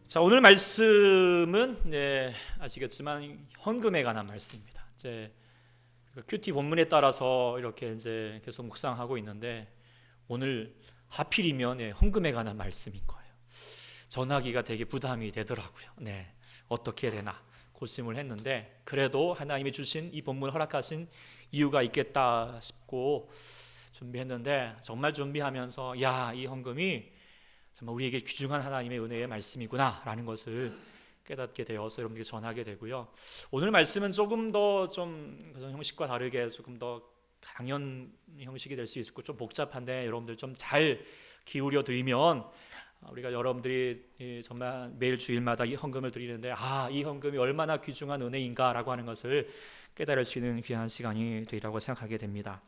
자, 오늘 말씀은 아시겠지만 헌금에 관한 말씀입니다. 이제 큐티 본문에 따라서 이렇게 이제 계속 묵상하고 있는데 오늘 하필이면 헌금에 관한 말씀인 거예요. 전하기가 되게 부담이 되더라고요. 어떻게 해야 되나 고심을 했는데 그래도 하나님이 주신 이 본문을 허락하신 이유가 있겠다 싶고 준비했는데 정말 준비하면서 이 헌금이 정말 우리에게 귀중한 하나님의 은혜의 말씀이구나 라는 것을 깨닫게 되어서 여러분들에게 전하게 되고요. 오늘 말씀은 조금 더 좀 형식과 다르게 조금 더 강연 형식이 될 수 있고 좀 복잡한데 여러분들 좀 잘 기울여 드리면 우리가 여러분들이 정말 매일 주일마다 이 헌금을 드리는데 이 헌금이 얼마나 귀중한 은혜인가 라고 하는 것을 깨달을 수 있는 귀한 시간이 되리라고 생각하게 됩니다.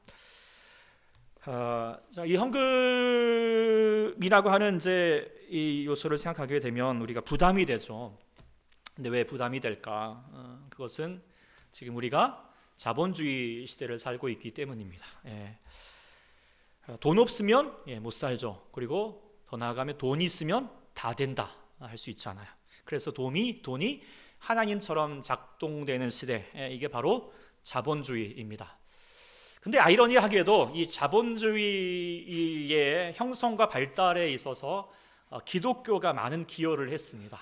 이 헌금이라고 하는 이제 이 요소를 생각하게 되면 우리가 부담이 되죠. 근데 왜 부담이 될까? 그것은 지금 우리가 자본주의 시대를 살고 있기 때문입니다. 돈 없으면 못 살죠. 그리고 더 나아가면 돈이 있으면 다 된다 할 수 있잖아요. 그래서 돈이 하나님처럼 작동되는 시대, 이게 바로 자본주의입니다. 근데 아이러니하게도 이 자본주의의 형성과 발달에 있어서 기독교가 많은 기여를 했습니다.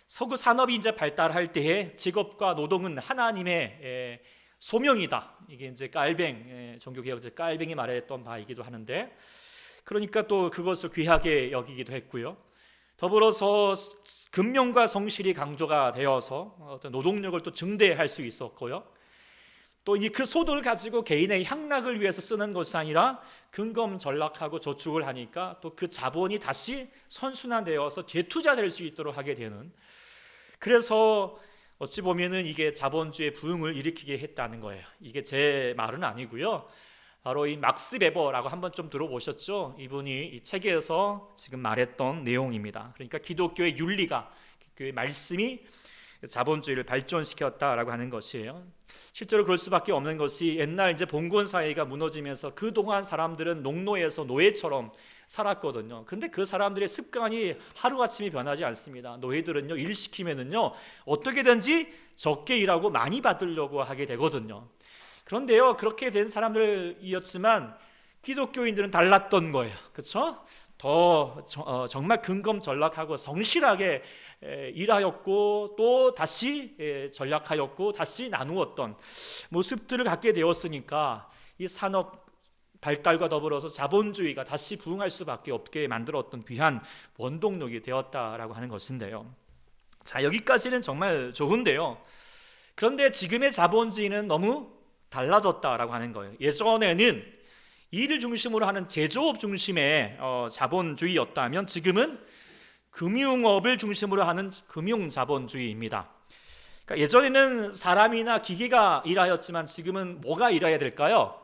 서구 산업이 이제 발달할 때에 직업과 노동은 하나님의 소명이다. 이게 이제 깔뱅 종교개혁자 깔뱅이 말했던 바이기도 하는데, 그러니까 또 그것을 귀하게 여기기도 했고요. 더불어서 금령과 성실이 강조가 되어서 어떤 노동력을 또 증대할 수 있었고요. 또 그 소득을 가지고 개인의 향락을 위해서 쓰는 것이 아니라 근검전락하고 저축을 하니까 또 그 자본이 다시 선순환되어서 재투자될 수 있도록 하게 되는, 그래서 어찌 보면은 이게 자본주의 부흥을 일으키게 했다는 거예요. 이게 제 말은 아니고요. 바로 이 막스 베버라고 한번 좀 들어보셨죠? 이분이 이 책에서 지금 말했던 내용입니다. 그러니까 기독교의 윤리가, 기독교의 말씀이 자본주의를 발전시켰다라고 하는 것이에요. 실제로 그럴 수밖에 없는 것이 옛날 이제 봉건 사회가 무너지면서 그동안 사람들은 농노에서 노예처럼 살았거든요. 근데 그 사람들의 습관이 하루아침에 변하지 않습니다. 노예들은요, 일 시키면은요, 어떻게든지 적게 일하고 많이 받으려고 하게 되거든요. 그런데요, 그렇게 된 사람들이었지만 기독교인들은 달랐던 거예요. 그렇죠? 더 정말 근검전락하고 성실하게 일하였고 또 다시 전략하였고 다시 나누었던 모습들을 갖게 되었으니까 이 산업 발달과 더불어서 자본주의가 다시 부흥할 수밖에 없게 만들었던 귀한 원동력이 되었다라고 하는 것인데요. 자, 여기까지는 정말 좋은데요. 그런데 지금의 자본주의는 너무 달라졌다라고 하는 거예요. 예전에는 일을 중심으로 하는 제조업 중심의 자본주의였다면 지금은 금융업을 중심으로 하는 금융자본주의입니다. 그러니까 예전에는 사람이나 기계가 일하였지만 지금은 뭐가 일해야 될까요?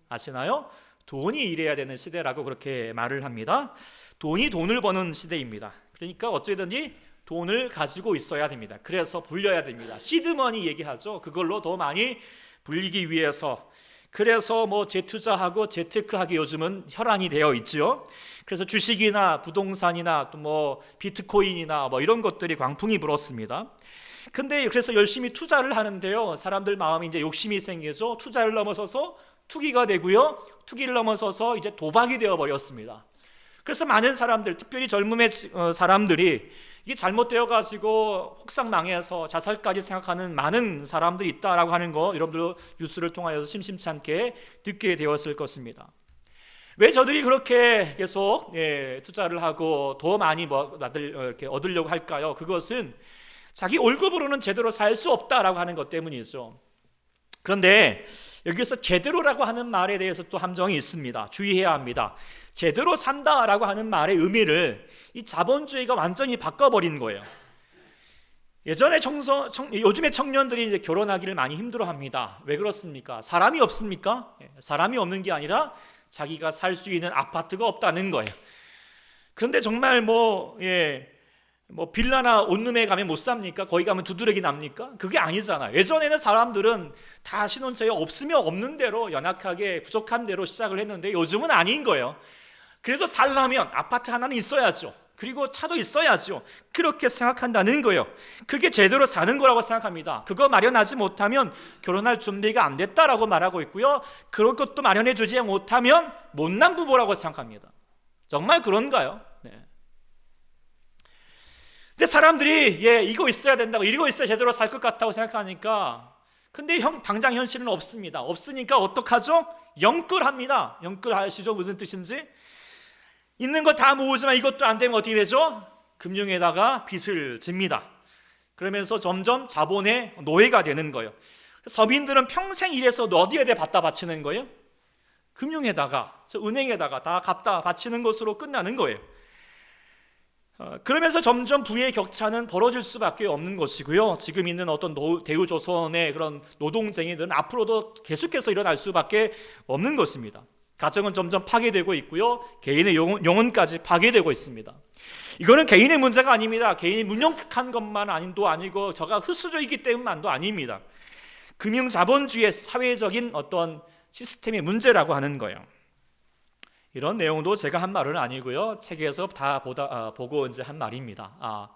아시나요? 돈이 일해야 되는 시대라고 그렇게 말을 합니다. 돈이 돈을 버는 시대입니다. 그러니까 어찌든지 돈을 가지고 있어야 됩니다. 그래서 불려야 됩니다. 시드머니 얘기하죠. 그걸로 더 많이 불리기 위해서, 그래서 뭐 재투자하고 재테크하기 요즘은 혈안이 되어 있죠. 그래서 주식이나 부동산이나 또 뭐 비트코인이나 뭐 이런 것들이 광풍이 불었습니다. 근데 그래서 열심히 투자를 하는데요, 사람들 마음이 이제 욕심이 생기죠. 투자를 넘어서서 투기가 되고요, 투기를 넘어서서 이제 도박이 되어 버렸습니다. 그래서 많은 사람들, 특별히 젊음의 사람들이 이게 잘못되어 가지고 혹상망해서 자살까지 생각하는 많은 사람들이 있다라고 하는 거 여러분들 뉴스를 통하여서 심심치 않게 듣게 되었을 것입니다. 왜 저들이 그렇게 계속 투자를 하고 더 많이 이렇게 얻으려고 할까요? 그것은 자기 월급으로는 제대로 살 수 없다라고 하는 것 때문이죠. 그런데 여기서 제대로라고 하는 말에 대해서 또 함정이 있습니다. 주의해야 합니다. 제대로 산다라고 하는 말의 의미를 이 자본주의가 완전히 바꿔버린 거예요. 요즘에 청년들이 이제 결혼하기를 많이 힘들어합니다. 왜 그렇습니까? 사람이 없습니까? 사람이 없는 게 아니라 자기가 살 수 있는 아파트가 없다는 거예요. 그런데 정말 뭐 빌라나 온룸에 가면 못 삽니까? 거기 가면 두드러기 납니까? 그게 아니잖아요. 예전에는 사람들은 다 신혼처에 없으면 없는 대로 연약하게 부족한 대로 시작을 했는데 요즘은 아닌 거예요. 그래도 살려면 아파트 하나는 있어야죠. 그리고 차도 있어야죠. 그렇게 생각한다는 거예요. 그게 제대로 사는 거라고 생각합니다. 그거 마련하지 못하면 결혼할 준비가 안 됐다라고 말하고 있고요, 그런 것도 마련해 주지 못하면 못난 부부라고 생각합니다. 정말 그런가요? 네. 근데 사람들이 이거 있어야 된다고, 이거 있어야 제대로 살 것 같다고 생각하니까, 근데 당장 현실은 없습니다. 없으니까 어떡하죠? 영끌합니다. 영끌 아시죠? 무슨 뜻인지? 있는 거 다 모으지만 이것도 안 되면 어떻게 되죠? 금융에다가 빚을 집니다. 그러면서 점점 자본의 노예가 되는 거예요. 서민들은 평생 일해서 어디에 갖다 바치는 거예요? 금융에다가, 은행에다가 다 갖다 바치는 것으로 끝나는 거예요. 그러면서 점점 부의 격차는 벌어질 수밖에 없는 것이고요, 지금 있는 어떤 대우조선의 그런 노동쟁이들은 앞으로도 계속해서 일어날 수밖에 없는 것입니다. 가정은 점점 파괴되고 있고요, 개인의 영혼까지 파괴되고 있습니다. 이거는 개인의 문제가 아닙니다. 개인이 무능력한 것만 아니고 저가 흑수저이기 때문만도 아닙니다. 금융자본주의의 사회적인 어떤 시스템의 문제라고 하는 거예요. 이런 내용도 제가 한 말은 아니고요, 책에서 다 보고 이제 한 말입니다.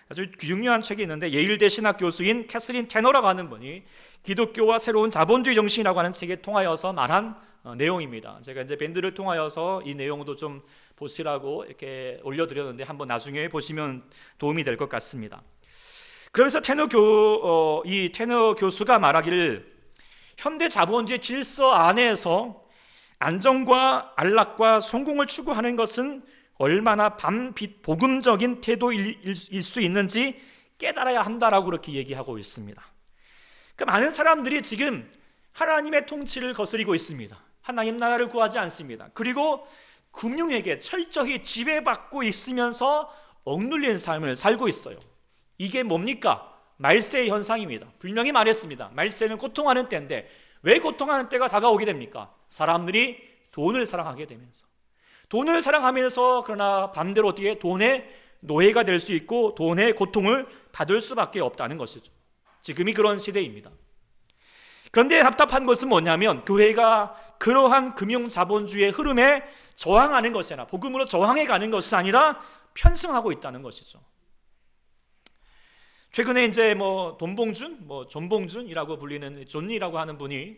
아주 중요한 책이 있는데, 예일대 신학 교수인 캐서린 테너라고 하는 분이 기독교와 새로운 자본주의 정신이라고 하는 책에 통하여서 말한 내용입니다. 제가 이제 밴드를 통하여서 이 내용도 좀 보시라고 이렇게 올려드렸는데, 한번 나중에 보시면 도움이 될 것 같습니다. 그러면서 이 테너 교수가 말하기를, 현대 자본주의 질서 안에서 안정과 안락과 성공을 추구하는 것은 얼마나 반복음적인 태도일 수 있는지 깨달아야 한다라고 그렇게 얘기하고 있습니다. 그러니까 많은 사람들이 지금 하나님의 통치를 거스리고 있습니다. 하나님 나라를 구하지 않습니다. 그리고 금융에게 철저히 지배받고 있으면서 억눌린 삶을 살고 있어요. 이게 뭡니까? 말세의 현상입니다. 분명히 말했습니다. 말세는 고통하는 때인데, 왜 고통하는 때가 다가오게 됩니까? 사람들이 돈을 사랑하게 되면서, 돈을 사랑하면서, 그러나 반대로 어떻게 돈의 노예가 될 수 있고 돈의 고통을 받을 수밖에 없다는 것이죠. 지금이 그런 시대입니다. 그런데 답답한 것은 뭐냐면, 교회가 그러한 금융자본주의의 흐름에 저항하는 것이 아니라, 복음으로 저항해 가는 것이 아니라 편승하고 있다는 것이죠. 최근에 이제 존봉준이라고 불리는 존리라고 하는 분이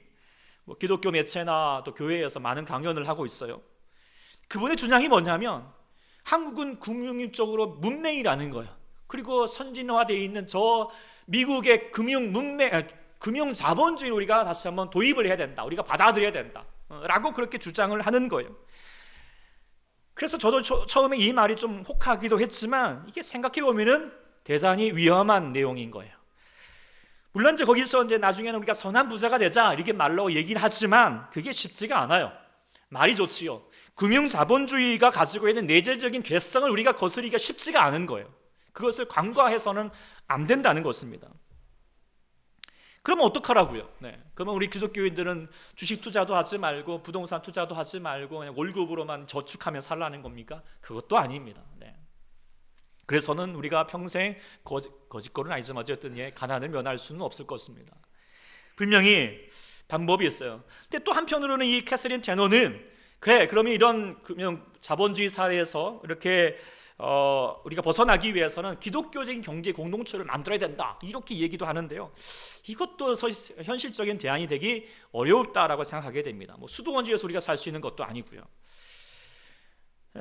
기독교 매체나 또 교회에서 많은 강연을 하고 있어요. 그분의 주장이 뭐냐면, 한국은 금융적으로 문맹이라는 거예요. 그리고 선진화되어 있는 저 미국의 금융 자본주의를 우리가 다시 한번 도입을 해야 된다, 우리가 받아들여야 된다 라고 그렇게 주장을 하는 거예요. 그래서 저도 처음에 이 말이 좀 혹하기도 했지만, 이게 생각해 보면은 대단히 위험한 내용인 거예요. 물론 이제 거기서 이제 나중에는 우리가 선한 부자가 되자 이렇게 말로 얘기를 하지만, 그게 쉽지가 않아요. 말이 좋지요. 금융 자본주의가 가지고 있는 내재적인 죄성을 우리가 거스리기가 쉽지가 않은 거예요. 그것을 간과해서는 안 된다는 것입니다. 그러면 어떡하라고요? 그러면 우리 기독교인들은 주식 투자도 하지 말고 부동산 투자도 하지 말고 그냥 월급으로만 저축하며 살라는 겁니까? 그것도 아닙니다. 그래서는 우리가 평생 거짓골은 아니지만 어쨌든 가난을 면할 수는 없을 것입니다. 분명히 방법이 있어요. 근데 또 한편으로는 이 캐서린 테너는, 그러면 이런 금융 자본주의 사회에서 이렇게 우리가 벗어나기 위해서는 기독교적인 경제 공동체를 만들어야 된다, 이렇게 얘기도 하는데요, 이것도 현실적인 대안이 되기 어렵다라고 생각하게 됩니다. 수도원지에서 우리가 살 수 있는 것도 아니고요.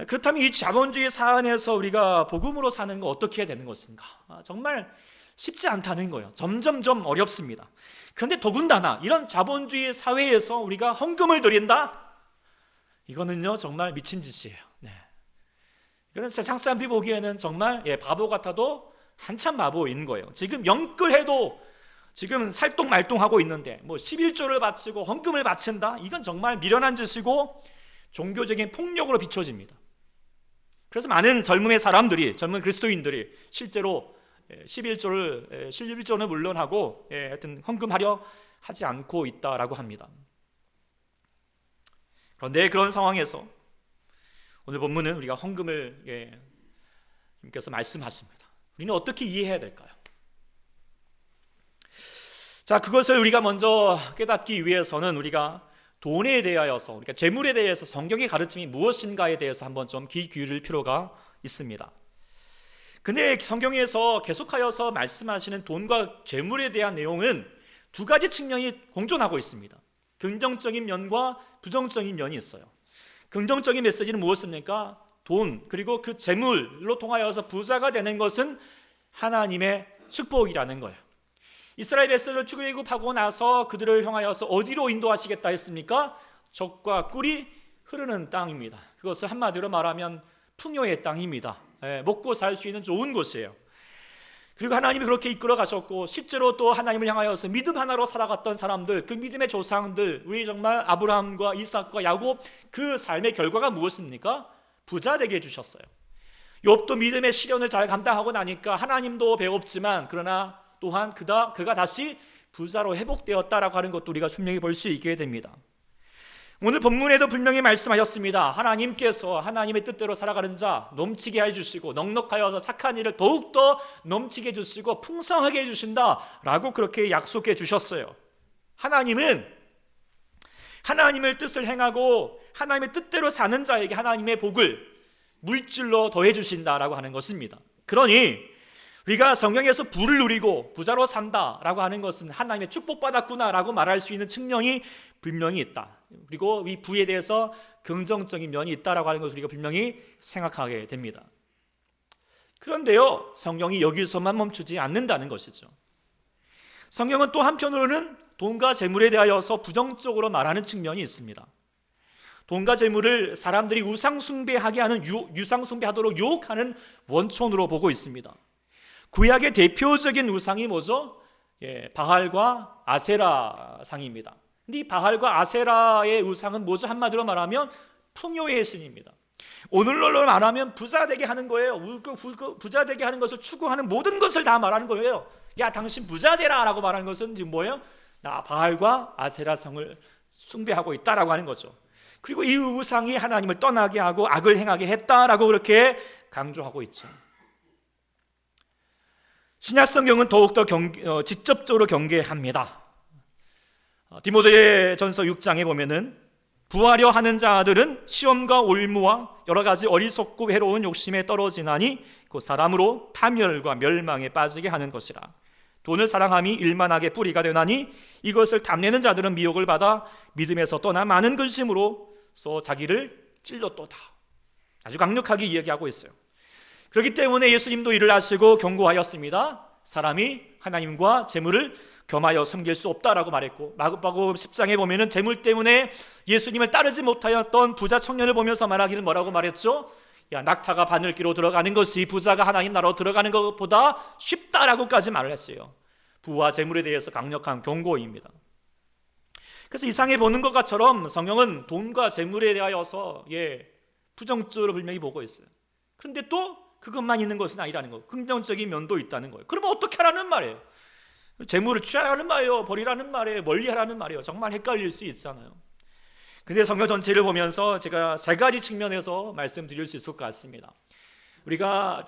그렇다면 이 자본주의 사안에서 우리가 복음으로 사는 거 어떻게 해야 되는 것인가? 정말 쉽지 않다는 거예요. 점점점 어렵습니다. 그런데 더군다나 이런 자본주의 사회에서 우리가 헌금을 드린다? 이거는요 정말 미친 짓이에요. 이거는 세상 사람들이 보기에는 정말 바보 같아도 한참 바보인 거예요. 지금 영끌해도 지금 살똥말똥하고 있는데 11조를 바치고 헌금을 바친다? 이건 정말 미련한 짓이고 종교적인 폭력으로 비춰집니다. 그래서 많은 젊은 그리스도인들이 실제로 11조는 물론 하고 하여튼 헌금하려 하지 않고 있다라고 합니다. 그런데 그런 상황에서 오늘 본문은 우리가 헌금을 주님께서 말씀하십니다. 우리는 어떻게 이해해야 될까요? 자, 그것을 우리가 먼저 깨닫기 위해서는 우리가 돈에 대하여서, 우리가 재물에 대해서 성경의 가르침이 무엇인가에 대해서 한번 좀 귀 기울일 필요가 있습니다. 근데 성경에서 계속하여서 말씀하시는 돈과 재물에 대한 내용은 두 가지 측면이 공존하고 있습니다. 긍정적인 면과 부정적인 면이 있어요. 긍정적인 메시지는 무엇입니까? 돈, 그리고 그 재물로 통하여서 부자가 되는 것은 하나님의 축복이라는 거예요. 이스라엘 백성을 출애굽하고 나서 그들을 향하여서 어디로 인도하시겠다 했습니까? 적과 꿀이 흐르는 땅입니다. 그것을 한마디로 말하면 풍요의 땅입니다. 먹고 살 수 있는 좋은 곳이에요. 그리고 하나님이 그렇게 이끌어 가셨고, 실제로 또 하나님을 향하여서 믿음 하나로 살아갔던 사람들, 그 믿음의 조상들, 우리 정말 아브라함과 이삭과 야곱, 그 삶의 결과가 무엇입니까? 부자 되게 해주셨어요. 욥도 믿음의 시련을 잘 감당하고 나니까 하나님도 배웠지만, 그러나 또한 그가 다시 부자로 회복되었다라고 하는 것도 우리가 분명히 볼 수 있게 됩니다. 오늘 본문에도 분명히 말씀하셨습니다. 하나님께서 하나님의 뜻대로 살아가는 자 넘치게 해주시고, 넉넉하여서 착한 일을 더욱더 넘치게 해주시고 풍성하게 해주신다라고 그렇게 약속해 주셨어요. 하나님은 하나님의 뜻을 행하고 하나님의 뜻대로 사는 자에게 하나님의 복을 물질로 더해 주신다라고 하는 것입니다. 그러니 우리가 성경에서 부를 누리고 부자로 산다라고 하는 것은 하나님의 축복받았구나라고 말할 수 있는 측면이 분명히 있다. 그리고 이 부에 대해서 긍정적인 면이 있다라고 하는 것을 우리가 분명히 생각하게 됩니다. 그런데요, 성경이 여기서만 멈추지 않는다는 것이죠. 성경은 또 한편으로는 돈과 재물에 대하여서 부정적으로 말하는 측면이 있습니다. 돈과 재물을 사람들이 우상숭배하게 하는 우상숭배하도록 유혹하는 원천으로 보고 있습니다. 구약의 대표적인 우상이 뭐죠? 바알과 아세라 상입니다. 근데 이 바알과 아세라의 우상은 뭐죠? 한마디로 말하면 풍요의 신입니다. 오늘날로 말하면 부자 되게 하는 거예요. 부자 되게 하는 것을 추구하는 모든 것을 다 말하는 거예요. 야, 당신 부자 되라 라고 말하는 것은 지금 뭐예요? 나 바알과 아세라 성을 숭배하고 있다라고 하는 거죠. 그리고 이 우상이 하나님을 떠나게 하고 악을 행하게 했다라고 그렇게 강조하고 있죠. 신약 성경은 더욱더 직접적으로 경계합니다. 디모데전서 6장에 보면은 부하려 하는 자들은 시험과 올무와 여러 가지 어리석고 해로운 욕심에 떨어지나니 그 사람으로 파멸과 멸망에 빠지게 하는 것이라. 돈을 사랑함이 일만하게 뿌리가 되나니 이것을 탐내는 자들은 미혹을 받아 믿음에서 떠나 많은 근심으로서 자기를 찔렀도다. 아주 강력하게 이야기하고 있어요. 그렇기 때문에 예수님도 이를 하시고 경고하였습니다. 사람이 하나님과 재물을 겸하여 섬길 수 없다라고 말했고, 마가복음 10장에 보면은 재물 때문에 예수님을 따르지 못하였던 부자 청년을 보면서 말하기를 뭐라고 말했죠? 야, 낙타가 바늘기로 들어가는 것이 부자가 하나님 나라로 들어가는 것보다 쉽다라고까지 말을 했어요. 부와 재물에 대해서 강력한 경고입니다. 그래서 이상해 보는 것처럼 성경은 돈과 재물에 대하여서 부정적으로 분명히 보고 있어요. 그런데 또 그것만 있는 것은 아니라는 거, 긍정적인 면도 있다는 거예요. 그러면 어떻게 하라는 말이에요? 재물을 취하라는 말이에요? 버리라는 말이에요? 멀리하라는 말이에요? 정말 헷갈릴 수 있잖아요. 근데 성경 전체를 보면서 제가 세 가지 측면에서 말씀드릴 수 있을 것 같습니다. 우리가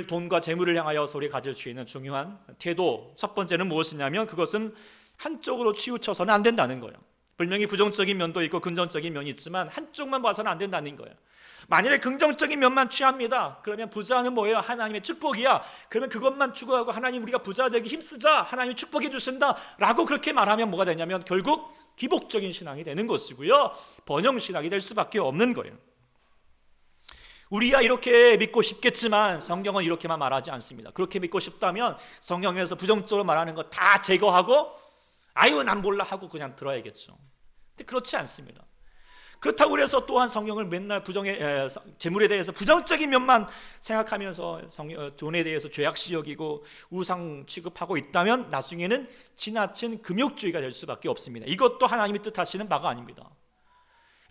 돈과 재물을 향하여서 우리 가질 수 있는 중요한 태도, 첫 번째는 무엇이냐면 그것은 한쪽으로 치우쳐서는 안 된다는 거예요. 분명히 부정적인 면도 있고 긍정적인 면이 있지만 한쪽만 봐서는 안 된다는 거예요. 만약에 긍정적인 면만 취합니다. 그러면 부자는 뭐예요? 하나님의 축복이야. 그러면 그것만 추구하고 하나님 우리가 부자 되기 힘쓰자, 하나님이 축복해 주신다 라고 그렇게 말하면 뭐가 되냐면 결국 기복적인 신앙이 되는 것이고요, 번영신앙이 될 수밖에 없는 거예요. 우리야 이렇게 믿고 싶겠지만 성경은 이렇게만 말하지 않습니다. 그렇게 믿고 싶다면 성경에서 부정적으로 말하는 거 다 제거하고 아유 난 몰라 하고 그냥 들어야겠죠. 근데 그렇지 않습니다. 그렇다고 해서 또한 성경을 맨날 재물에 대해서 부정적인 면만 생각하면서 돈에 대해서 죄악시 여기고 우상 취급하고 있다면 나중에는 지나친 금욕주의가 될 수밖에 없습니다. 이것도 하나님이 뜻하시는 바가 아닙니다.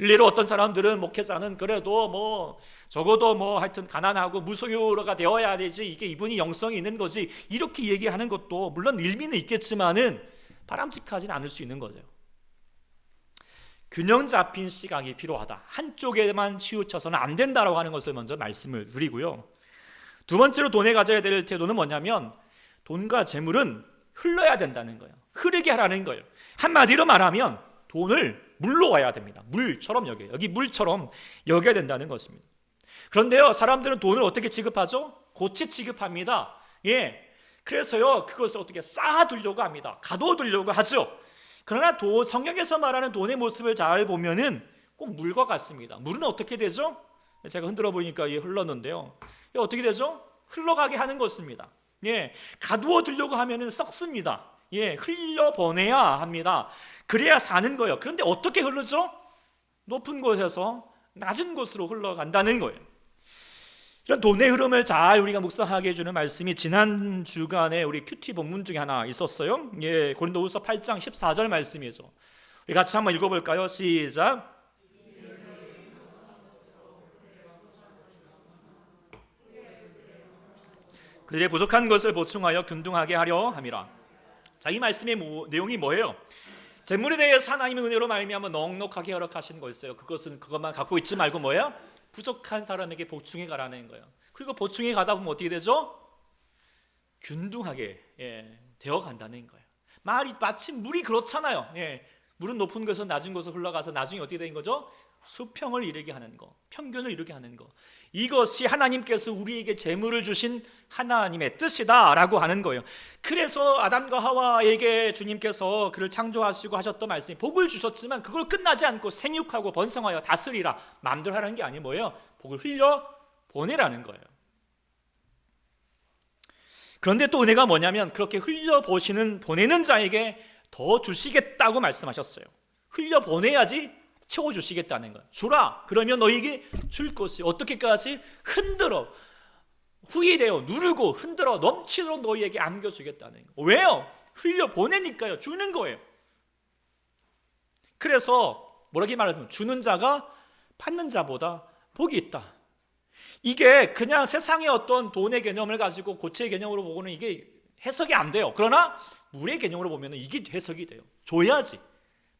일례로 어떤 사람들은 목회자는 그래도 적어도 하여튼 가난하고 무소유가 되어야 되지, 이게 이분이 영성이 있는 거지, 이렇게 얘기하는 것도 물론 일미는 있겠지만은 바람직하지는 않을 수 있는 거죠. 균형 잡힌 시각이 필요하다. 한쪽에만 치우쳐서는 안 된다라고 하는 것을 먼저 말씀을 드리고요. 두 번째로 돈에 가져야 될 태도는 뭐냐면 돈과 재물은 흘러야 된다는 거예요. 흐르게 하라는 거예요. 한마디로 말하면 돈을 물로 와야 됩니다. 물처럼 여기 물처럼 여겨야 된다는 것입니다. 그런데요, 사람들은 돈을 어떻게 취급하죠? 고치 취급합니다. 예. 그래서요, 그것을 어떻게 쌓아두려고 합니다. 가둬두려고 하죠. 그러나 성경에서 말하는 돈의 모습을 잘 보면은 꼭 물과 같습니다. 물은 어떻게 되죠? 제가 흔들어 보니까 이게 흘렀는데요. 이게 어떻게 되죠? 흘러가게 하는 것입니다. 예. 가두어 두려고 하면은 썩습니다. 예. 흘려보내야 합니다. 그래야 사는 거예요. 그런데 어떻게 흐르죠? 높은 곳에서 낮은 곳으로 흘러간다는 거예요. 이런 돈의 흐름을 잘 우리가 묵상하게 해주는 말씀이 지난 주간에 우리 큐티 본문 중에 하나 있었어요. 예, 고린도후서 8장 14절 말씀이죠. 우리 같이 한번 읽어볼까요? 시작. 그들의 부족한 것을 보충하여 균등하게 하려 함이라. 자, 이 말씀의 내용이 뭐예요? 재물에 대해서 하나님의 은혜로 말미암아 넉넉하게 허락하신 거였어요. 그것만 갖고 있지 말고 뭐예요? 부족한 사람에게 보충해 가라는 거예요. 그리고 보충해 가다 보면 어떻게 되죠? 균등하게 되어 간다는 거예요. 마치 물이 그렇잖아요. 물은 높은 곳에서 낮은 곳으로 흘러가서 나중에 어떻게 된 거죠? 수평을 이루게 하는 거, 평균을 이루게 하는 거. 이것이 하나님께서 우리에게 재물을 주신 하나님의 뜻이다라고 하는 거예요. 그래서 아담과 하와에게 주님께서 그를 창조하시고 하셨던 말씀이 복을 주셨지만 그걸 끝나지 않고 생육하고 번성하여 다스리라 마음대로 하라는 게 아니 뭐예요? 복을 흘려 보내라는 거예요. 그런데 또 은혜가 뭐냐면 그렇게 흘려 보내는 자에게 더 주시겠다고 말씀하셨어요. 흘려 보내야지 채워주시겠다는 거예요. 주라, 그러면 너에게 줄 것이 어떻게까지 흔들어 후이되어 누르고 흔들어 넘치도록 너희에게 안겨주겠다는 거예요. 왜요? 흘려 보내니까요. 주는 거예요. 그래서 뭐라고 말하면 주는 자가 받는 자보다 복이 있다. 이게 그냥 세상의 어떤 돈의 개념을 가지고 고체의 개념으로 보고는 이게 해석이 안 돼요. 그러나 물의 개념으로 보면 이게 해석이 돼요. 줘야지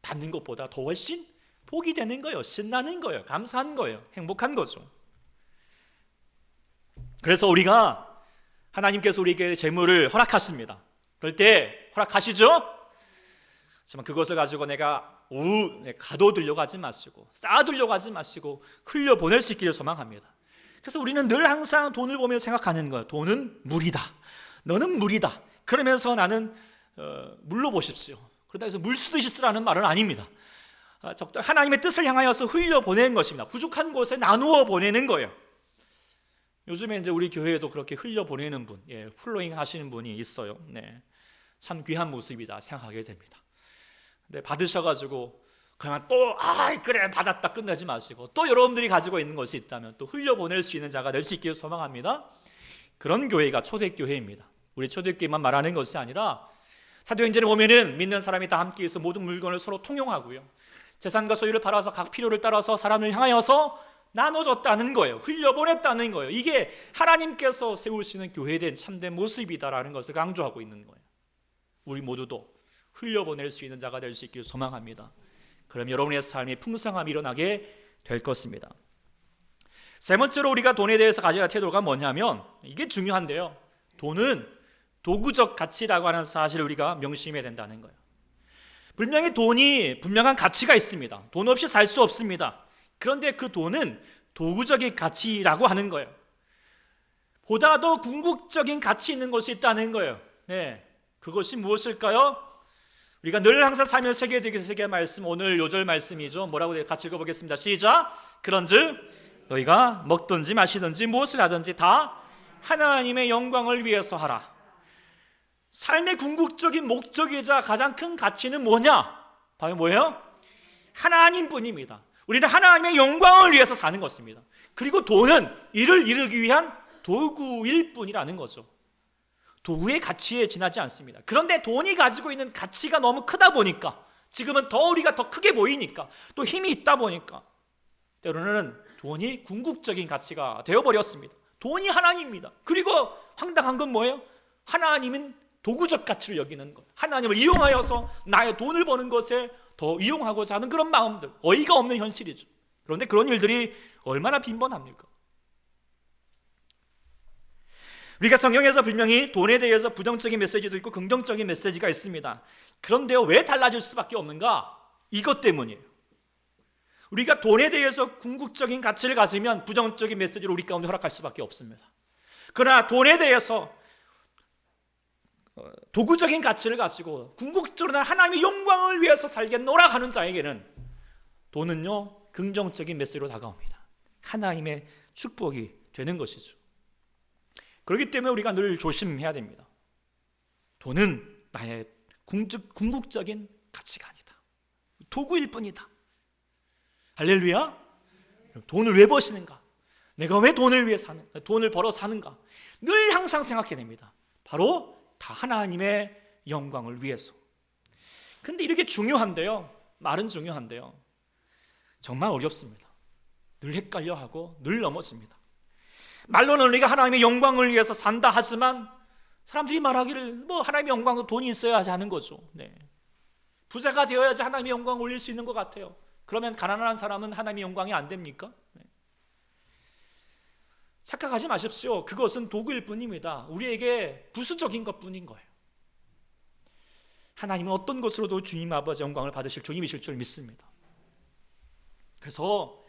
받는 것보다 더 훨씬 복이 되는 거예요. 신나는 거예요. 감사한 거예요. 행복한 거죠. 그래서 우리가 하나님께서 우리에게 재물을 허락하십니다. 그럴 때 허락하시죠? 하지만 그것을 가지고 내가 가둬두려고 하지 마시고 쌓아두려고 하지 마시고 흘려보낼 수 있기를 소망합니다. 그래서 우리는 늘 항상 돈을 보며 생각하는 거예요. 돈은 물이다. 너는 물이다. 그러면서 나는 물로 보십시오. 그러다 해서 물 쓰듯이 쓰라는 말은 아닙니다. 하나님의 뜻을 향하여서 흘려보내는 것입니다. 부족한 곳에 나누어 보내는 거예요. 요즘에 이제 우리 교회에도 그렇게 흘려보내는 분, 플로잉 하시는 분이 있어요. 참 귀한 모습이다 생각하게 됩니다. 근데 받으셔가지고 그냥 또 그래 받았다 끝내지 마시고 또 여러분들이 가지고 있는 것이 있다면 또 흘려보낼 수 있는 자가 될 수 있기를 소망합니다. 그런 교회가 초대교회입니다. 우리 초대교회만 말하는 것이 아니라 사도행전에 보면은 믿는 사람이 다 함께해서 모든 물건을 서로 통용하고요. 재산과 소유를 팔아서 각 필요를 따라서 사람을 향하여서 나눠줬다는 거예요. 흘려보냈다는 거예요. 이게 하나님께서 세우시는 교회된 참된 모습이다라는 것을 강조하고 있는 거예요. 우리 모두도 흘려보낼 수 있는 자가 될 수 있기를 소망합니다. 그럼 여러분의 삶에 풍성함이 일어나게 될 것입니다. 세 번째로 우리가 돈에 대해서 가져야 할 태도가 뭐냐면 이게 중요한데요. 돈은 도구적 가치라고 하는 사실을 우리가 명심해야 된다는 거예요. 분명히 돈이 분명한 가치가 있습니다. 돈 없이 살 수 없습니다. 그런데 그 돈은 도구적인 가치라고 하는 거예요. 보다 더 궁극적인 가치 있는 것이 있다는 거예요. 그것이 무엇일까요? 우리가 늘 항상 살면서 세계의 말씀, 오늘 요절 말씀이죠. 뭐라고 같이 읽어보겠습니다. 시작. 그런즉 너희가 먹든지 마시든지 무엇을 하든지 다 하나님의 영광을 위해서 하라. 삶의 궁극적인 목적이자 가장 큰 가치는 뭐냐? 바로 뭐예요? 하나님뿐입니다. 우리는 하나님의 영광을 위해서 사는 것입니다. 그리고 돈은 이를 이루기 위한 도구일 뿐이라는 거죠. 도구의 가치에 지나지 않습니다. 그런데 돈이 가지고 있는 가치가 너무 크다 보니까 지금은 더 우리가 더 크게 보이니까 또 힘이 있다 보니까 때로는 돈이 궁극적인 가치가 되어버렸습니다. 돈이 하나님입니다. 그리고 황당한 건 뭐예요? 하나님은 도구적 가치를 여기는 것, 하나님을 이용하여서 나의 돈을 버는 것에 더 이용하고자 하는 그런 마음들, 어이가 없는 현실이죠. 그런데 그런 일들이 얼마나 빈번합니까? 우리가 성경에서 분명히 돈에 대해서 부정적인 메시지도 있고 긍정적인 메시지가 있습니다. 그런데요, 왜 달라질 수밖에 없는가? 이것 때문이에요. 우리가 돈에 대해서 궁극적인 가치를 가지면 부정적인 메시지를 우리 가운데 허락할 수밖에 없습니다. 그러나 돈에 대해서 도구적인 가치를 가지고 궁극적으로 하나님의 영광을 위해서 살겠노라 하는 자에게는 돈은요 긍정적인 메시지로 다가옵니다. 하나님의 축복이 되는 것이죠. 그렇기 때문에 우리가 늘 조심해야 됩니다. 돈은 나의 궁극적인 가치가 아니다. 도구일 뿐이다. 할렐루야. 돈을 왜 버시는가? 내가 왜 돈을 벌어 사는가? 늘 항상 생각해야 됩니다. 바로 다 하나님의 영광을 위해서. 근데 이렇게 중요한데요, 말은 중요한데요, 정말 어렵습니다. 늘 헷갈려하고 늘 넘어집니다. 말로는 우리가 하나님의 영광을 위해서 산다 하지만 사람들이 말하기를 뭐 하나님의 영광은 돈이 있어야지 하는 거죠. 네. 부자가 되어야지 하나님의 영광을 올릴 수 있는 것 같아요. 그러면 가난한 사람은 하나님의 영광이 안 됩니까? 네. 착각하지 마십시오. 그것은 도구일 뿐입니다. 우리에게 부수적인 것뿐인 거예요. 하나님은 어떤 것으로도 주님 아버지 영광을 받으실 주님이실 줄 믿습니다. 그래서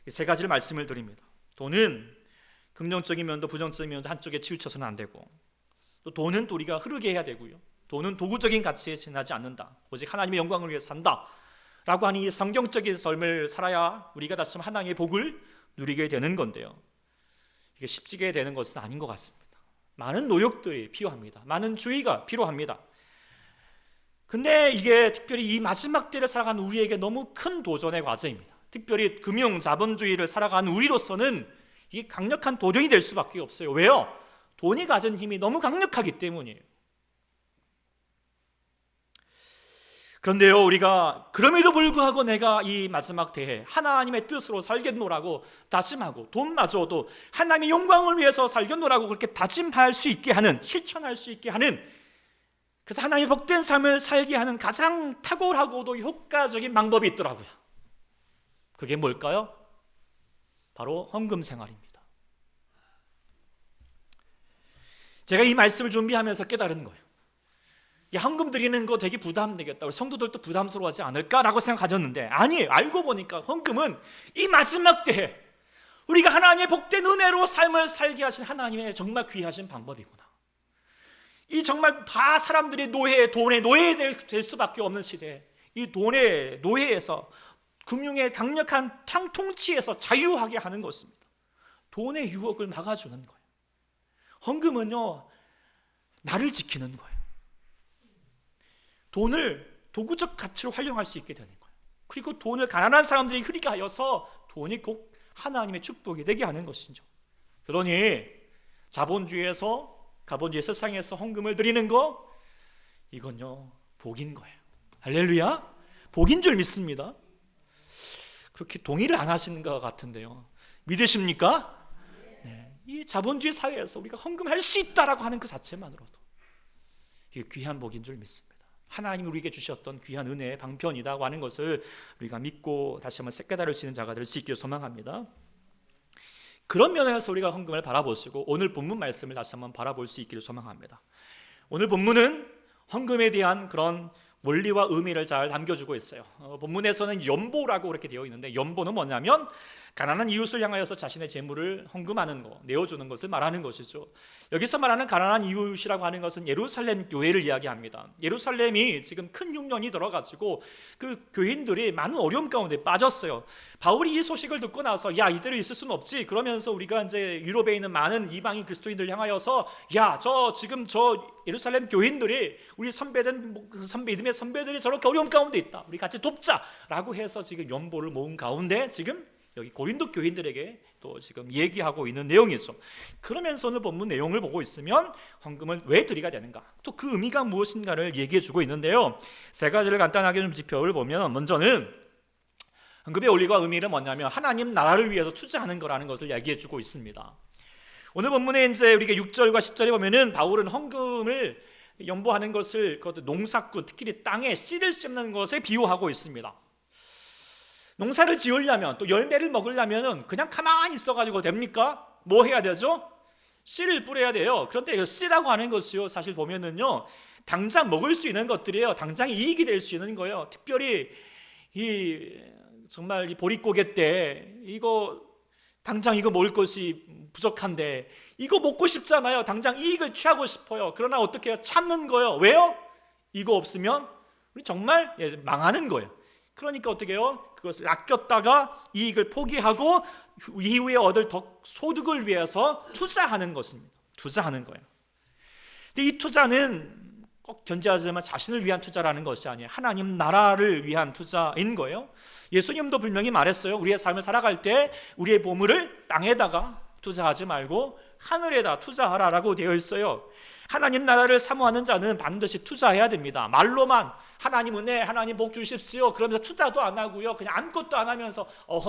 세 가지를 말씀을 드립니다. 돈은 긍정적인 면도 부정적인 면도 한쪽에 치우쳐서는 안 되고, 또 돈은 또 우리가 흐르게 해야 되고요. 돈은 도구적인 가치에 지나지 않는다. 오직 하나님의 영광을 위해 산다 라고 하는 이 성경적인 삶을 살아야 우리가 다시 한번 하나님의 복을 누리게 되는 건데요, 이게 쉽지게 되는 것은 아닌 것 같습니다. 많은 노력들이 필요합니다. 많은 주의가 필요합니다. 근데 이게 특별히 이 마지막 때를 살아가는 우리에게 너무 큰 도전의 과제입니다. 특별히 금융 자본주의를 살아가는 우리로서는 이게 강력한 도전이 될 수밖에 없어요. 왜요? 돈이 가진 힘이 너무 강력하기 때문이에요. 그런데요, 우리가 그럼에도 불구하고 내가 이 마지막 때에 하나님의 뜻으로 살겠노라고 다짐하고, 돈마저도 하나님의 영광을 위해서 살겠노라고 그렇게 다짐할 수 있게 하는, 실천할 수 있게 하는, 그래서 하나님의 복된 삶을 살게 하는 가장 탁월하고도 효과적인 방법이 있더라고요. 그게 뭘까요? 바로 헌금 생활입니다. 제가 이 말씀을 준비하면서 깨달은 거예요. 헌금 드리는 거 되게 부담되겠다, 우리 성도들도 부담스러워하지 않을까라고 생각하셨는데, 아니, 알고 보니까 헌금은 이 마지막 때에 우리가 하나님의 복된 은혜로 삶을 살게 하신 하나님의 정말 귀하신 방법이구나. 이 정말 다 사람들이 돈의 노예될 수밖에 없는 시대에 이 돈의 노예에서, 금융의 강력한 통치에서 자유하게 하는 것입니다. 돈의 유혹을 막아주는 거예요. 헌금은요, 나를 지키는 거예요. 돈을 도구적 가치로 활용할 수 있게 되는 거예요. 그리고 돈을 가난한 사람들이 흐리게 하여서 돈이 꼭 하나님의 축복이 되게 하는 것이죠. 그러니 자본주의 세상에서 헌금을 드리는 거, 이건요 복인 거예요. 할렐루야. 복인 줄 믿습니다. 그렇게 동의를 안 하시는 것 같은데요, 믿으십니까? 네. 이 자본주의 사회에서 우리가 헌금할 수 있다라고 하는 그 자체만으로도 이게 귀한 복인 줄 믿습니다. 하나님이 우리에게 주셨던 귀한 은혜의 방편이라고 하는 것을 우리가 믿고 다시 한번 깨달을 수 있는 자가 될 수 있기를 소망합니다. 그런 면에서 우리가 헌금을 바라보시고 오늘 본문 말씀을 다시 한번 바라볼 수 있기를 소망합니다. 오늘 본문은 헌금에 대한 그런 원리와 의미를 잘 담겨주고 있어요. 본문에서는 연보라고 그렇게 되어 있는데, 연보는 뭐냐면 가난한 이웃을 향하여서 자신의 재물을 헌금하는 거, 내어주는 것을 말하는 것이죠. 여기서 말하는 가난한 이웃이라고 하는 것은 예루살렘 교회를 이야기합니다. 예루살렘이 지금 큰 흉년이 들어가지고 그 교인들이 많은 어려움 가운데 빠졌어요. 바울이 이 소식을 듣고 나서, 야, 이대로 있을 수는 없지. 그러면서 우리가 이제 유럽에 있는 많은 이방인 그리스도인들 향하여서, 야, 지금 예루살렘 교인들이 우리 믿음의 선배들이 저렇게 어려움 가운데 있다, 우리 같이 돕자라고 해서 지금 연보를 모은 가운데 지금 여기 고린도 교인들에게 또 지금 얘기하고 있는 내용이죠. 그러면서 오늘 본문 내용을 보고 있으면 헌금을 왜 드리가 되는가, 또 그 의미가 무엇인가를 얘기해 주고 있는데요, 세 가지를 간단하게 좀 짚어을 보면, 먼저는 헌금의 원리와 의미는 뭐냐면 하나님 나라를 위해서 투자하는 거라는 것을 얘기해 주고 있습니다. 오늘 본문에 이제 우리가 6절과 10절에 보면은 바울은 헌금을 연보하는 것을 농사꾼, 특히 땅에 씨를 심는 것에 비유하고 있습니다. 농사를 지으려면, 또 열매를 먹으려면 그냥 가만히 있어가지고 됩니까? 뭐 해야 되죠? 씨를 뿌려야 돼요. 그런데 씨라고 하는 것이요, 사실 보면은요, 당장 먹을 수 있는 것들이에요. 당장 이익이 될 수 있는 거예요. 특별히 정말 이 보릿고개 때 이거 당장 이거 먹을 것이 부족한데 이거 먹고 싶잖아요. 당장 이익을 취하고 싶어요. 그러나 어떻게 해요? 참는 거예요. 왜요? 이거 없으면 우리 정말 망하는 거예요. 그러니까 어떻게 해요? 그것을 아꼈다가 이익을 포기하고 이후에 얻을 더 소득을 위해서 투자하는 것입니다. 투자하는 거예요. 근데 이 투자는 꼭 견제하지만 자신을 위한 투자라는 것이 아니에요. 하나님 나라를 위한 투자인 거예요. 예수님도 분명히 말했어요. 우리의 삶을 살아갈 때 우리의 보물을 땅에다가 투자하지 말고 하늘에다 투자하라라고 되어 있어요. 하나님 나라를 사모하는 자는 반드시 투자해야 됩니다. 말로만 하나님 은혜, 하나님 복 주십시오 그러면서 투자도 안 하고요, 그냥 아무것도 안 하면서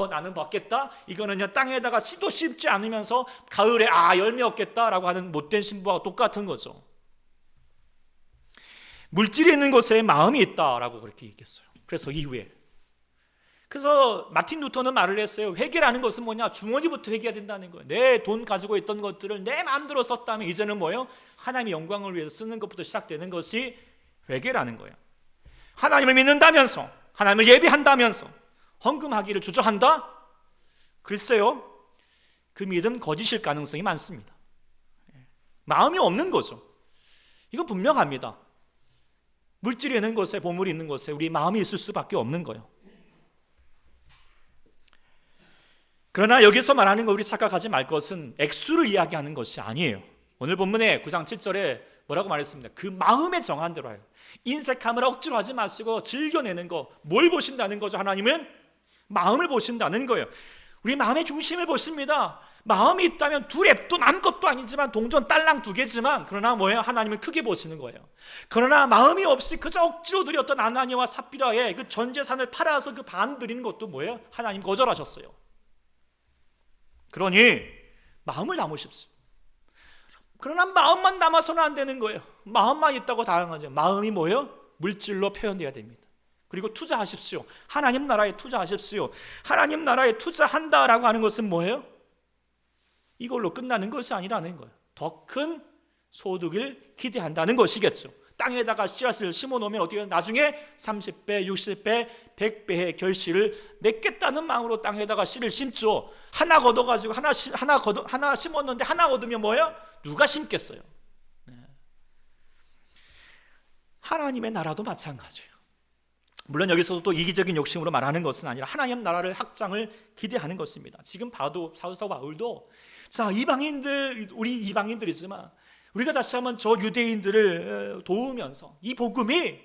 나는 받겠다, 이거는요 땅에다가 씨도 심지 않으면서 가을에 열매 얻겠다라고 하는 못된 신부와 똑같은 거죠. 물질이 있는 곳에 마음이 있다라고 그렇게 얘기했어요. 그래서 이후에 마틴 루터는 말을 했어요. 회개라는 것은 뭐냐? 주머니부터 회개해야 된다는 거예요. 내 돈 가지고 있던 것들을 내 마음대로 썼다면 이제는 뭐예요? 하나님의 영광을 위해서 쓰는 것부터 시작되는 것이 회개라는 거예요. 하나님을 믿는다면서, 하나님을 예배한다면서 헌금하기를 주저한다? 글쎄요, 그 믿음 거짓일 가능성이 많습니다. 마음이 없는 거죠. 이거 분명합니다. 물질이 있는 곳에, 보물이 있는 곳에 우리 마음이 있을 수밖에 없는 거예요. 그러나 여기서 말하는 거 우리 착각하지 말 것은 액수를 이야기하는 것이 아니에요. 오늘 본문에 9장 7절에 뭐라고 말했습니다. 그 마음에 정한 대로 해요. 인색함을 억지로 하지 마시고 즐겨내는 거. 뭘 보신다는 거죠? 하나님은 마음을 보신다는 거예요. 우리 마음의 중심을 보십니다. 마음이 있다면 두 랩도 남것도 아니지만 동전 딸랑 2개지만 그러나 뭐예요? 하나님은 크게 보시는 거예요. 그러나 마음이 없이 그저 억지로 드렸던 아나니아와 삽비라의 그 전 재산을 팔아서 그 반 드리는 것도 뭐예요? 하나님 거절하셨어요. 그러니 마음을 담으십시오. 그러나 마음만 담아서는 안 되는 거예요. 마음만 있다고 다양하죠. 마음이 뭐예요? 물질로 표현돼야 됩니다. 그리고 투자하십시오. 하나님 나라에 투자하십시오. 하나님 나라에 투자한다라고 하는 것은 뭐예요? 이걸로 끝나는 것이 아니라는 거예요. 더 큰 소득을 기대한다는 것이겠죠. 땅에다가 씨앗을 심어놓으면 어떻게 나중에 30배, 60배, 100배의 결실을 맺겠다는 마음으로 땅에다가 씨를 심죠. 하나 걷어가지고 하나 심었는데 하나 얻으면 뭐예요? 누가 심겠어요? 하나님의 나라도 마찬가지예요. 물론 여기서도 또 이기적인 욕심으로 말하는 것은 아니라 하나님 나라를 확장을 기대하는 것입니다. 지금 봐도 사도 바울도 우리 이방인들이지만 우리가 다시 한번 저 유대인들을 도우면서 이 복음이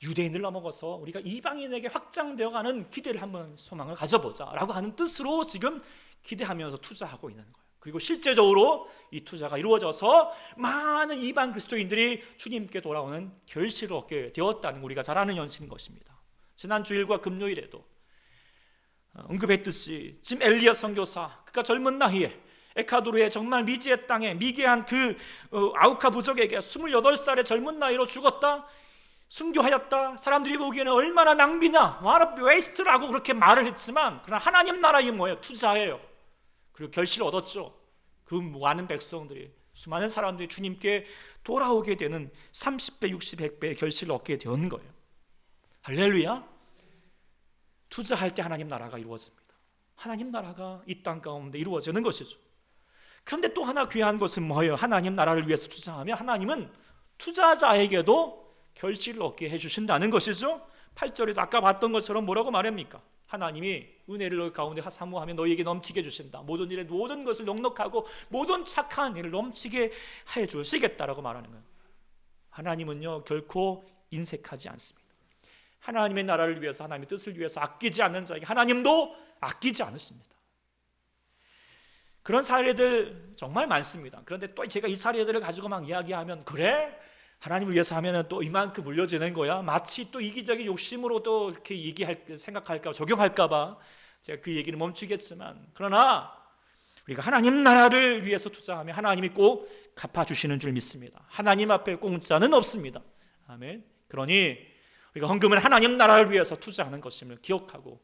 유대인을 넘어가서 우리가 이방인에게 확장되어가는 기대를 한번 소망을 가져보자라고 하는 뜻으로 지금 기대하면서 투자하고 있는 거예요. 그리고 실제적으로 이 투자가 이루어져서 많은 이방 그리스도인들이 주님께 돌아오는 결실을 얻게 되었다는 우리가 잘 아는 현실인 것입니다. 지난 주일과 금요일에도 언급했듯이 지금 엘리야 선교사, 그가 젊은 나이에 에콰도르의 정말 미지의 땅에 미개한 그 아우카 부족에게 28살의 젊은 나이로 죽었다, 순교하였다. 사람들이 보기에는 얼마나 낭비냐, 웨이스트라고 그렇게 말을 했지만 그러나 하나님 나라에 뭐예요? 투자예요. 그리고 결실을 얻었죠. 그 많은 백성들이, 수많은 사람들이 주님께 돌아오게 되는 30배, 60, 100배의 결실을 얻게 된 거예요. 할렐루야. 투자할 때 하나님 나라가 이루어집니다. 하나님 나라가 이 땅 가운데 이루어지는 것이죠. 그런데 또 하나 귀한 것은 뭐예요? 하나님 나라를 위해서 투자하면 하나님은 투자자에게도 결실을 얻게 해주신다는 것이죠. 8절에도 아까 봤던 것처럼 뭐라고 말합니까? 하나님이 은혜를 너희 가운데 사모하면 너희에게 넘치게 주신다. 모든 일에 모든 것을 넉넉하고 모든 착한 일을 넘치게 해주시겠다라고 말하는 거예요. 하나님은요 결코 인색하지 않습니다. 하나님의 나라를 위해서, 하나님의 뜻을 위해서 아끼지 않는 자에게 하나님도 아끼지 않으십니다. 그런 사례들 정말 많습니다. 그런데 또 제가 이 사례들을 가지고 막 이야기하면 그래? 하나님을 위해서 하면 또 이만큼 물려지는 거야? 마치 또 이기적인 욕심으로 또 이렇게 생각할까, 적용할까 봐 제가 그 얘기는 멈추겠지만, 그러나 우리가 하나님 나라를 위해서 투자하면 하나님이 꼭 갚아주시는 줄 믿습니다. 하나님 앞에 공짜는 없습니다. 아멘. 그러니 우리가 헌금은 하나님 나라를 위해서 투자하는 것임을 기억하고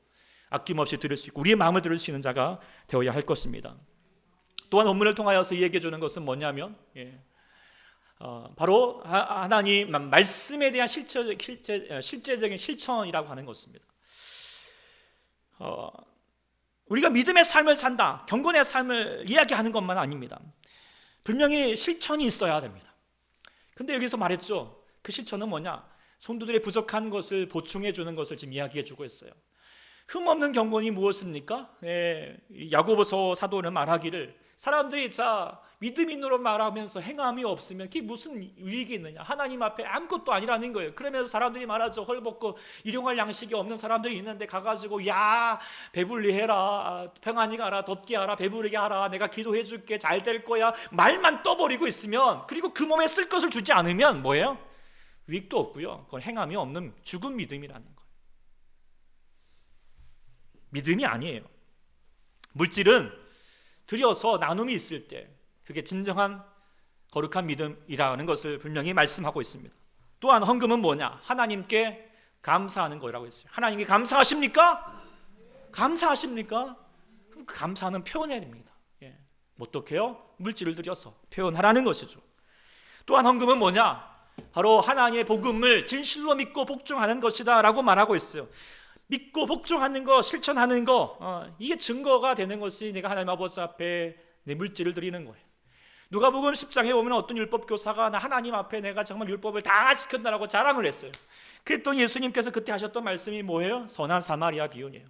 아낌없이 드릴 수 있고 우리의 마음을 들을 수 있는 자가 되어야 할 것입니다. 또한 본문을 통하여서 얘기해 주는 것은 뭐냐면 바로 하나님 말씀에 대한 실제적인 실천이라고 하는 것입니다. 우리가 믿음의 삶을 산다, 경건의 삶을 이야기하는 것만 아닙니다. 분명히 실천이 있어야 됩니다. 근데 여기서 말했죠. 그 실천은 뭐냐? 성도들의 부족한 것을 보충해 주는 것을 지금 이야기해 주고 있어요. 흠없는 경건이 무엇입니까? 야고보서 사도는 말하기를 사람들이 믿음인으로 말하면서 행함이 없으면 그게 무슨 유익이 있느냐? 하나님 앞에 아무것도 아니라는 거예요. 그러면서 사람들이 말하죠. 헐벗고 일용할 양식이 없는 사람들이 있는데 가가지고 야 배불리 해라, 평안히 가라, 덥게 하라, 배부르게 하라, 내가 기도해 줄게, 잘 될 거야, 말만 떠버리고 있으면, 그리고 그 몸에 쓸 것을 주지 않으면 뭐예요? 유익도 없고요. 그건 행함이 없는 죽은 믿음이라는 거예요. 믿음이 아니에요. 물질은 드려서 나눔이 있을 때 그게 진정한 거룩한 믿음이라는 것을 분명히 말씀하고 있습니다. 또한 헌금은 뭐냐? 하나님께 감사하는 거라고 했어요. 하나님께 감사하십니까? 감사하십니까? 그럼 그 감사는 표현해야 됩니다. 어떻게 해요? 물질을 드려서 표현하라는 것이죠. 또한 헌금은 뭐냐? 바로 하나님의 복음을 진실로 믿고 복종하는 것이다 라고 말하고 있어요. 믿고 복종하는 거, 실천하는 거, 이게 증거가 되는 것이 내가 하나님 아버지 앞에 내 물질을 드리는 거예요. 누가복음 10장에 보면 어떤 율법 교사가 나 하나님 앞에 내가 정말 율법을 다 지켰다라고 자랑을 했어요. 그랬더니 예수님께서 그때 하셨던 말씀이 뭐예요? 선한 사마리아 비유예요.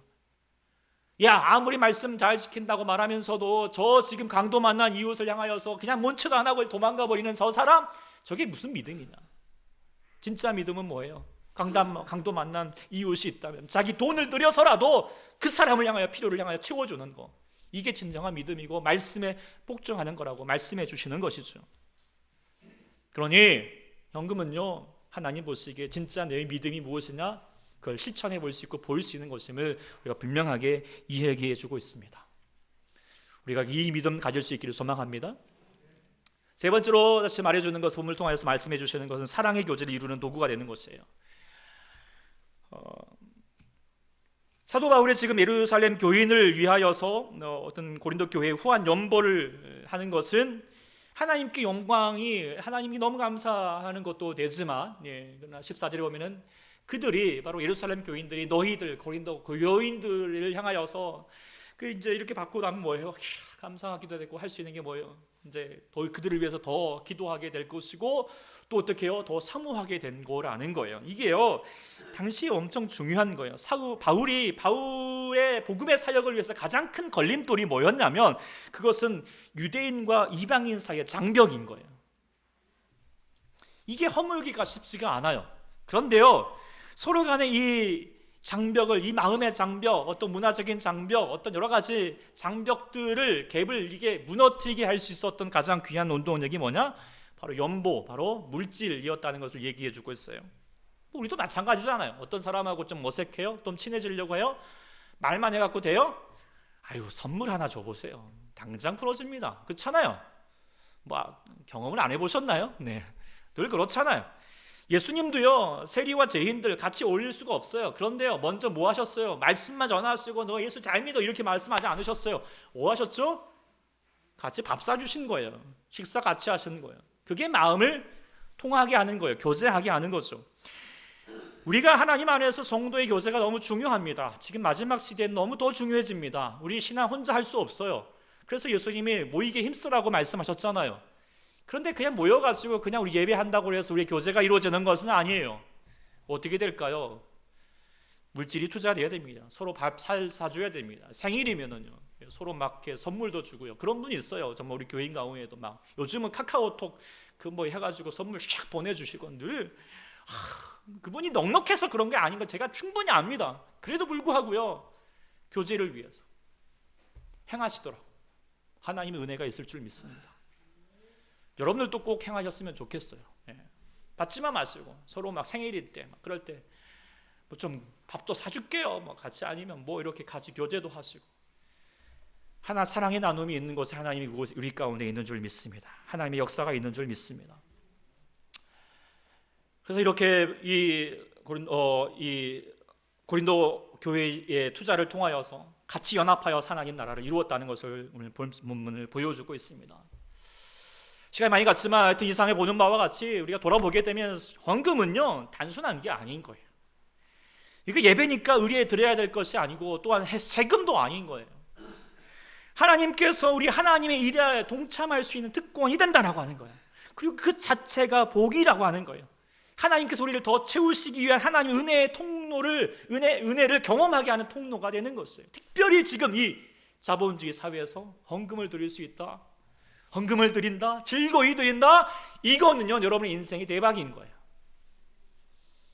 야, 아무리 말씀 잘 지킨다고 말하면서도 저 지금 강도 만난 이웃을 향하여서 그냥 몬치도 안 하고 도망가 버리는 저 사람, 저게 무슨 믿음이냐? 진짜 믿음은 뭐예요? 강도 만난 이웃이 있다면 자기 돈을 들여서라도 그 사람을 향하여, 필요를 향하여 채워주는 거, 이게 진정한 믿음이고 말씀에 복종하는 거라고 말씀해 주시는 것이죠. 그러니 헌금은요, 하나님 보시기에 진짜 내 믿음이 무엇이냐, 그걸 실천해 볼 수 있고 보일 수 있는 것임을 우리가 분명하게 이야기해 주고 있습니다. 우리가 이 믿음 가질 수 있기를 소망합니다. 세 번째로 다시 말해주는 것, 본문을 통하여서 말씀해 주시는 것은 사랑의 교제를 이루는 도구가 되는 것이에요. 사도 바울이 지금 예루살렘 교인을 위하여서 어떤 고린도 교회의 후한 연보를 하는 것은 하나님께 영광이, 하나님께 너무 감사하는 것도 되지만, 그러나 14절에 보면은 그들이 바로 예루살렘 교인들이 너희들 고린도 교인들을 향하여서 이제 이렇게 받고 나면 뭐예요? 감사하기도 되고 할 수 있는 게 뭐예요? 이제 더 그들을 위해서 더 기도하게 될 것이고 또 어떻게 해요? 더 사모하게 된 거라는 거예요. 이게요, 당시에 엄청 중요한 거예요. 바울의 복음의 사역을 위해서 가장 큰 걸림돌이 뭐였냐면 그것은 유대인과 이방인 사이의 장벽인 거예요. 이게 허물기가 쉽지가 않아요. 그런데요, 서로 간에 이 장벽을, 이 마음의 장벽, 어떤 문화적인 장벽, 어떤 여러 가지 장벽들을, 갭을 이게 무너뜨리게 할 수 있었던 가장 귀한 운동력이 뭐냐? 바로 연보, 바로 물질이었다는 것을 얘기해 주고 있어요. 우리도 마찬가지잖아요. 어떤 사람하고 좀 어색해요? 좀 친해지려고 해요? 말만 해갖고 돼요? 아유, 선물 하나 줘보세요. 당장 풀어집니다. 그렇잖아요. 경험을 안 해보셨나요? 네, 늘 그렇잖아요. 예수님도요, 세리와 죄인들 같이 어울릴 수가 없어요. 그런데요, 먼저 뭐 하셨어요? 말씀만 전하시고 너 예수 잘 믿어 이렇게 말씀하지 않으셨어요. 뭐 하셨죠? 같이 밥 사주신 거예요. 식사 같이 하신 거예요. 그게 마음을 통하게 하는 거예요. 교제하게 하는 거죠. 우리가 하나님 안에서 성도의 교제가 너무 중요합니다. 지금 마지막 시대는 너무 더 중요해집니다. 우리 신앙 혼자 할 수 없어요. 그래서 예수님이 모이게 힘쓰라고 말씀하셨잖아요. 그런데 그냥 모여가지고 그냥 우리 예배한다고 해서 우리의 교제가 이루어지는 것은 아니에요. 어떻게 될까요? 물질이 투자돼야 됩니다. 서로 밥 사줘야 됩니다. 생일이면은요, 서로 막 이렇게 선물도 주고요. 그런 분이 있어요. 정말 우리 교인 가운데도 막 요즘은 카카오톡 해가지고 선물 샥 보내주시고 늘 그분이 넉넉해서 그런 게 아닌 거 제가 충분히 압니다. 그래도 불구하고요, 교제를 위해서 행하시더라고. 하나님의 은혜가 있을 줄 믿습니다. 여러분들도 꼭 행하셨으면 좋겠어요. 받지만 마시고 서로 막 생일일 때 막 그럴 때 뭐 좀 밥도 사줄게요. 같이 아니면 이렇게 같이 교제도 하시고 하나 사랑의 나눔이 있는 곳에 하나님이 우리 가운데 있는 줄 믿습니다. 하나님의 역사가 있는 줄 믿습니다. 그래서 이렇게 이 고린도 교회의 투자를 통하여서 같이 연합하여 하나님 나라를 이루었다는 것을 오늘 본문을 보여주고 있습니다. 시간이 많이 갔지만 하여튼 이 상에 보는 바와 같이 우리가 돌아보게 되면 헌금은요, 단순한 게 아닌 거예요. 이거 예배니까 의리에 드려야 될 것이 아니고 또한 세금도 아닌 거예요. 하나님께서 우리 하나님의 일에 동참할 수 있는 특권이 된다라고 하는 거예요. 그리고 그 자체가 복이라고 하는 거예요. 하나님께서 우리를 더 채우시기 위한 하나님 은혜의 통로를 은혜를 경험하게 하는 통로가 되는 것이에요. 특별히 지금 이 자본주의 사회에서 헌금을 드릴 수 있다, 헌금을 드린다, 즐거이 드린다, 이거는요 여러분의 인생의 대박인 거예요.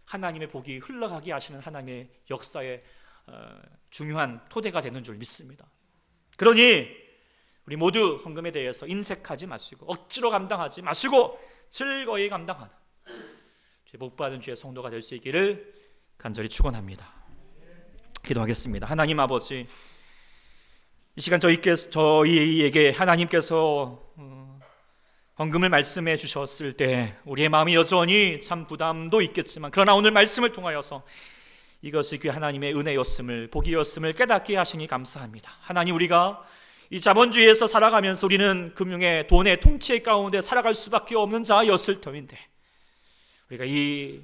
하나님의 복이 흘러가게 하시는 하나님의 역사의 중요한 토대가 되는 줄 믿습니다. 그러니 우리 모두 헌금에 대해서 인색하지 마시고 억지로 감당하지 마시고 즐거이 감당하는 복받은 주의 성도가 될 수 있기를 간절히 축원합니다. 기도하겠습니다. 하나님 아버지, 이 시간 저희에게 하나님께서 헌금을 말씀해 주셨을 때 우리의 마음이 여전히 참 부담도 있겠지만, 그러나 오늘 말씀을 통하여서 이것이 그 하나님의 은혜였음을, 복이었음을 깨닫게 하시니 감사합니다. 하나님, 우리가 이 자본주의에서 살아가면서 우리는 금융의 돈의 통치 가운데 살아갈 수밖에 없는 자였을 터인데, 우리가 이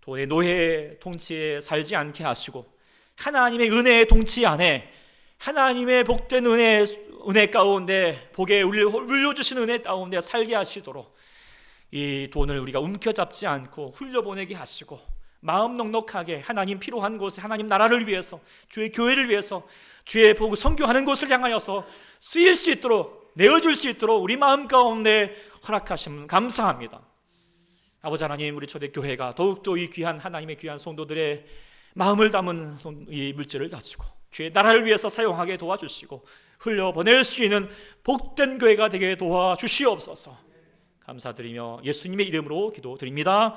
돈의 노예 통치에 살지 않게 하시고 하나님의 은혜의 통치 안에 하나님의 복된 은혜 가운데, 복에 울려주신 은혜 가운데 살게 하시도록 이 돈을 우리가 움켜잡지 않고 흘려보내게 하시고, 마음 넉넉하게 하나님 필요한 곳에 하나님 나라를 위해서, 주의 교회를 위해서, 주의 복을 선교하는 곳을 향하여서 쓰일 수 있도록, 내어줄 수 있도록 우리 마음 가운데 허락하시면 감사합니다. 아버지 하나님, 우리 초대교회가 더욱더 이 귀한 하나님의 귀한 성도들의 마음을 담은 이 물질을 가지고 주의 나라를 위해서 사용하게 도와주시고 흘려보낼 수 있는 복된 교회가 되게 도와주시옵소서. 감사드리며 예수님의 이름으로 기도드립니다.